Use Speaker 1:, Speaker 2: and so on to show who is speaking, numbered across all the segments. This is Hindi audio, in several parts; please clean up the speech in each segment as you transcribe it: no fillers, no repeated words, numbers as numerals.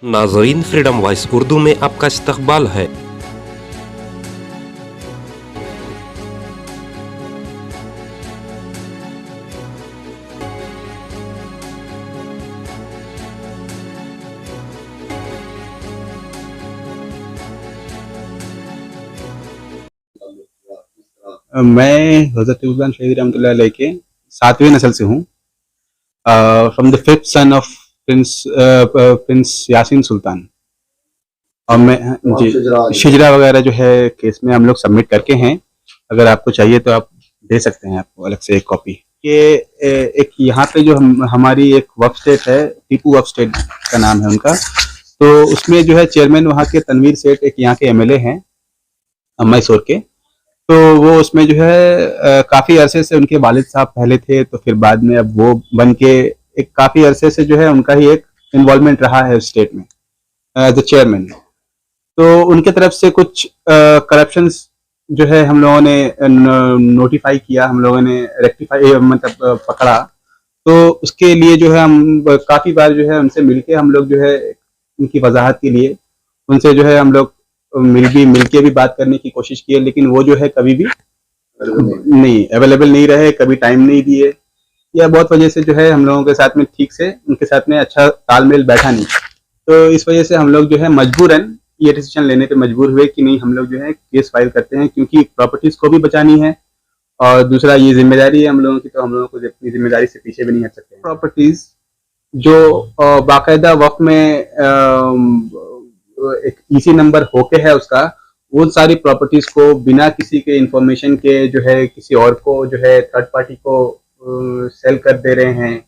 Speaker 1: नाज़रीन, फ्रीडम वॉइस उर्दू में आपका इस्तकबाल है।
Speaker 2: मैं हज़रत टिपू शहीद रहमतुल्लाह अलैह के 7वीं नस्ल से हूँ, from the 5th son of prince Yasin Sultan. और मैं जी शिजरा वगैरह जो है केस में हम लोग सबमिट करके हैं। अगर आपको चाहिए तो आप दे सकते हैं, आपको अलग से एक कॉपी। ये एक यहाँ पे जो हमारी एक वक्फ स्टेट है, टीपू वक्फ स्टेट का नाम है उनका। तो उसमें जो है चेयरमैन वहाँ के तनवीर सेठ एक यहाँ के एमएलए हैं मैसूर के। तो वो उसमें जो है काफ़ी अरसे से उनके वालिद साहब पहले थे, तो फिर बाद में अब वो बन के एक काफ़ी अरसे से जो है उनका ही एक इन्वॉल्वमेंट रहा है स्टेट में एज ए चेयरमैन। तो उनके तरफ से कुछ करप्शंस जो है हम लोगों ने नोटिफाई किया, हम लोगों ने रेक्टिफाई मतलब पकड़ा। तो उसके लिए जो है हम काफ़ी बार जो है उनसे मिलके हम लोग जो है उनकी वजाहत के लिए उनसे जो है हम लोग मिलके भी बात करने की कोशिश की है, लेकिन वो जो है कभी भी नहीं अवेलेबल नहीं रहे, कभी टाइम नहीं दिए, या बहुत वजह से जो है हम लोगों के साथ में ठीक से उनके साथ में अच्छा तालमेल बैठा नहीं। तो इस वजह से हम लोग जो है मजबूरन ये डिसीजन लेने पे मजबूर हुए कि नहीं, हम लोग जो है केस फाइल करते हैं, क्योंकि प्रॉपर्टीज को भी बचानी है और दूसरा ये जिम्मेदारी है हम लोगों की, तो हम लोगों को अपनी जिम्मेदारी से पीछे भी नहीं हट सकते। प्रॉपर्टीज जो बाकायदा वक्त में एक ईसी नंबर होके है उसका, वो सारी प्रॉपर्टीज को बिना किसी के इंफॉर्मेशन के जो है किसी और को जो है थर्ड पार्टी को सेल कर दे रहे हैं,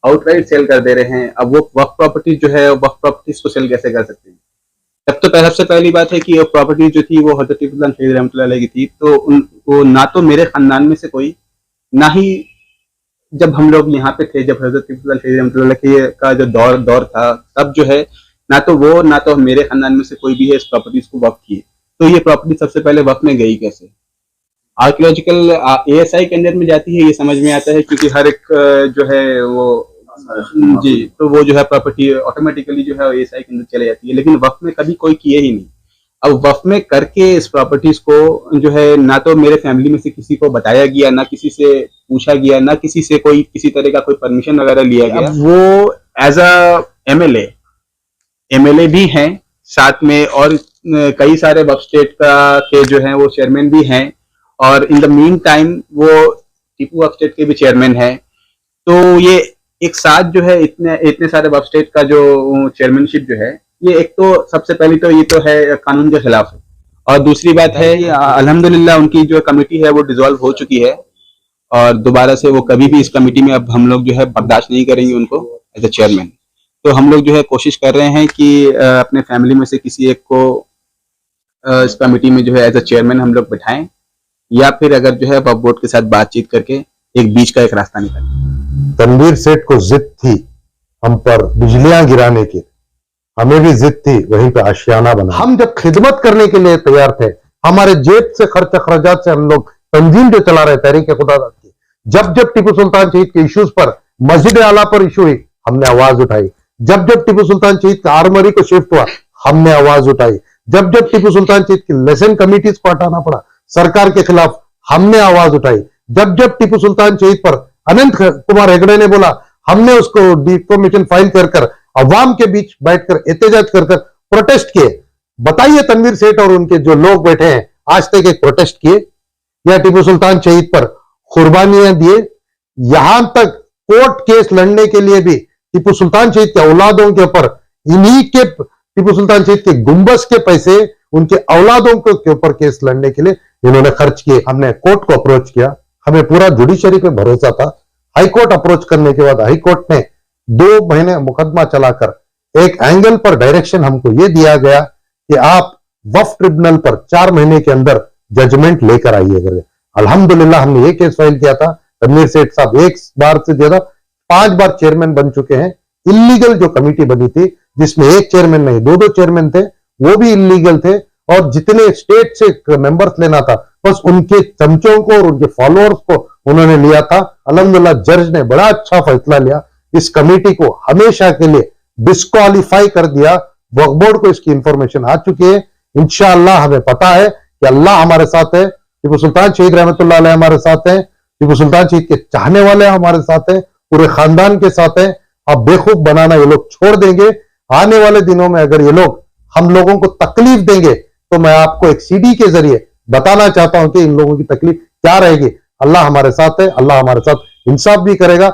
Speaker 2: आउटराइट सेल कर दे रहे हैं। अब वो वक्त प्रॉपर्टीज जो है वक्त प्रॉपर्टीज को सेल कैसे कर सकते हैं? तब तो सबसे पहली बात है कि वो प्रॉपर्टी जो थी वो हज़रत टिपू सुल्तान शहीद रहमतुल्लाह अलैह की थी। तो वो ना तो मेरे खानदान में से कोई, ना ही जब हम लोग यहाँ पे थे, जब हज़रत टिपू सुल्तान शहीद रहमतुल्लाह अलैह का जो दौर था, तब जो है ना तो वो ना तो मेरे खानदान में से कोई भी है इस प्रॉपर्टीज को वक्फ किए। तो ये प्रॉपर्टी सबसे पहले वक्फ में गई कैसे? आर्कियोलॉजिकल एएसआई के अंदर में जाती है, ये समझ में आता है, क्योंकि हर एक जो है वो जी, तो वो जो है प्रॉपर्टी ऑटोमेटिकली जो है एएसआई के अंदर चले जाती है, लेकिन वक्फ में कभी कोई किए ही नहीं। अब वक्फ में करके इस प्रॉपर्टीज को जो है ना तो मेरे फैमिली में से किसी को बताया गया, ना किसी से पूछा गया, ना किसी से कोई किसी तरह का कोई परमिशन वगैरह लिया गया। वो एज अ एमएलए भी हैं साथ में, और कई सारे वक्फ स्टेट का के जो हैं वो चेयरमैन भी हैं, और इन द मीन टाइम वो टीपू वक्फ स्टेट के भी चेयरमैन हैं। तो ये एक साथ जो है इतने सारे वक्फ स्टेट का जो चेयरमैनशिप जो है, ये एक तो सबसे पहली तो ये तो है कानून के खिलाफ है, और दूसरी बात है अल्हम्दुलिल्लाह उनकी जो कमेटी है वो डिसॉल्व हो चुकी है, और दोबारा से वो कभी भी इस कमेटी में अब हम लोग जो है बर्दाश्त नहीं करेंगे उनको एज ए चेयरमैन। तो हम लोग जो है कोशिश कर रहे हैं कि अपने फैमिली में से किसी एक को इस कमेटी में जो है एज अ चेयरमैन हम लोग बिठाएं, या फिर अगर जो है वक्फ बोर्ड के साथ बातचीत करके एक बीच का एक रास्ता निकालें।
Speaker 3: तनवीर सेठ को जिद थी हम पर बिजलियां गिराने की, हमें भी जिद थी वहीं पे आशियाना बना। हम जब खिदमत करने के लिए तैयार थे, हमारे जेब से खर्च अखराजात से हम लोग तंजीम जो चला रहे तहरीक खुदा की, जब जब टीपू सुल्तान शहीद के इश्यूज पर, मस्जिद आला पर इशू हुई, हमने आवाज उठाई। जब जब टीपू सुल्तान शहीद का आर्मरी को शिफ्ट हुआ, हमने आवाज उठाई। जब जब टीपू सुल्तान शहीद की लेसन कमिटीज को हटाना पड़ा सरकार के खिलाफ, हमने आवाज उठाई। जब जब टीपू सुल्तान शहीद पर अनंत कुमार हेगड़े ने बोला, हमने उसको डिफॉर्मेशन फाइल कर अवाम के बीच बैठकर एहतजाज कर प्रोटेस्ट किए। बताइए तनवीर सेठ और उनके जो लोग बैठे हैं आज तक एक प्रोटेस्ट किए या टीपू सुल्तान शहीद पर कुर्बानियां दिए? यहां तक कोर्ट केस लड़ने के लिए भी टीपू सुल्तान शहीद के औलादों के ऊपर, इन्हीं के टीपू सुल्तान शहीद के गुंबस के पैसे उनके औलादों के ऊपर केस लड़ने के लिए इन्होंने खर्च किए। हमने कोर्ट को अप्रोच किया, हमें पूरा जुडिशरी पे भरोसा था। हाई कोर्ट अप्रोच करने के बाद हाई कोर्ट ने 2 महीने मुकदमा चलाकर एक एंगल पर डायरेक्शन हमको यह दिया गया कि आप वक्फ ट्रिब्यूनल पर 4 महीने के अंदर जजमेंट लेकर आइए। अल्हम्दुलिल्लाह हमने ये केस फाइल किया था। तनवीर सेठ साहब एक बार से ज्यादा 5 बार चेयरमैन बन चुके हैं। इलीगल जो कमेटी बनी थी जिसमें एक चेयरमैन नहीं 2 चेयरमैन थे, वो भी इलीगल थे, और जितने स्टेट से मेंबर्स लेना था बस उनके चमचों को और उनके फॉलोअर्स को उन्होंने लिया था। अल्हम्दुलिल्लाह जज ने बड़ा अच्छा फैसला लिया, इस कमेटी को हमेशा के लिए डिस्क्वालीफाई कर दिया वक्फ बोर्ड को इसकी इंफॉर्मेशन आ चुकी है। इंशाअल्लाह हमें पता है कि अल्लाह हमारे साथ है, टीपू सुल्तान शहीद रहमतुल्लाह अलैह हमारे साथ है, टीपू सुल्तान शहीद के चाहने वाले हमारे साथ हैं, पूरे खानदान के साथ हैं। अब बेवकूफ बनाना ये लोग छोड़ देंगे। आने वाले दिनों में अगर ये लोग हम लोगों को तकलीफ देंगे तो मैं आपको एक सीडी के जरिए बताना चाहता हूं कि इन लोगों की तकलीफ क्या रहेगी। अल्लाह हमारे साथ है, अल्लाह हमारे साथ इंसाफ भी करेगा।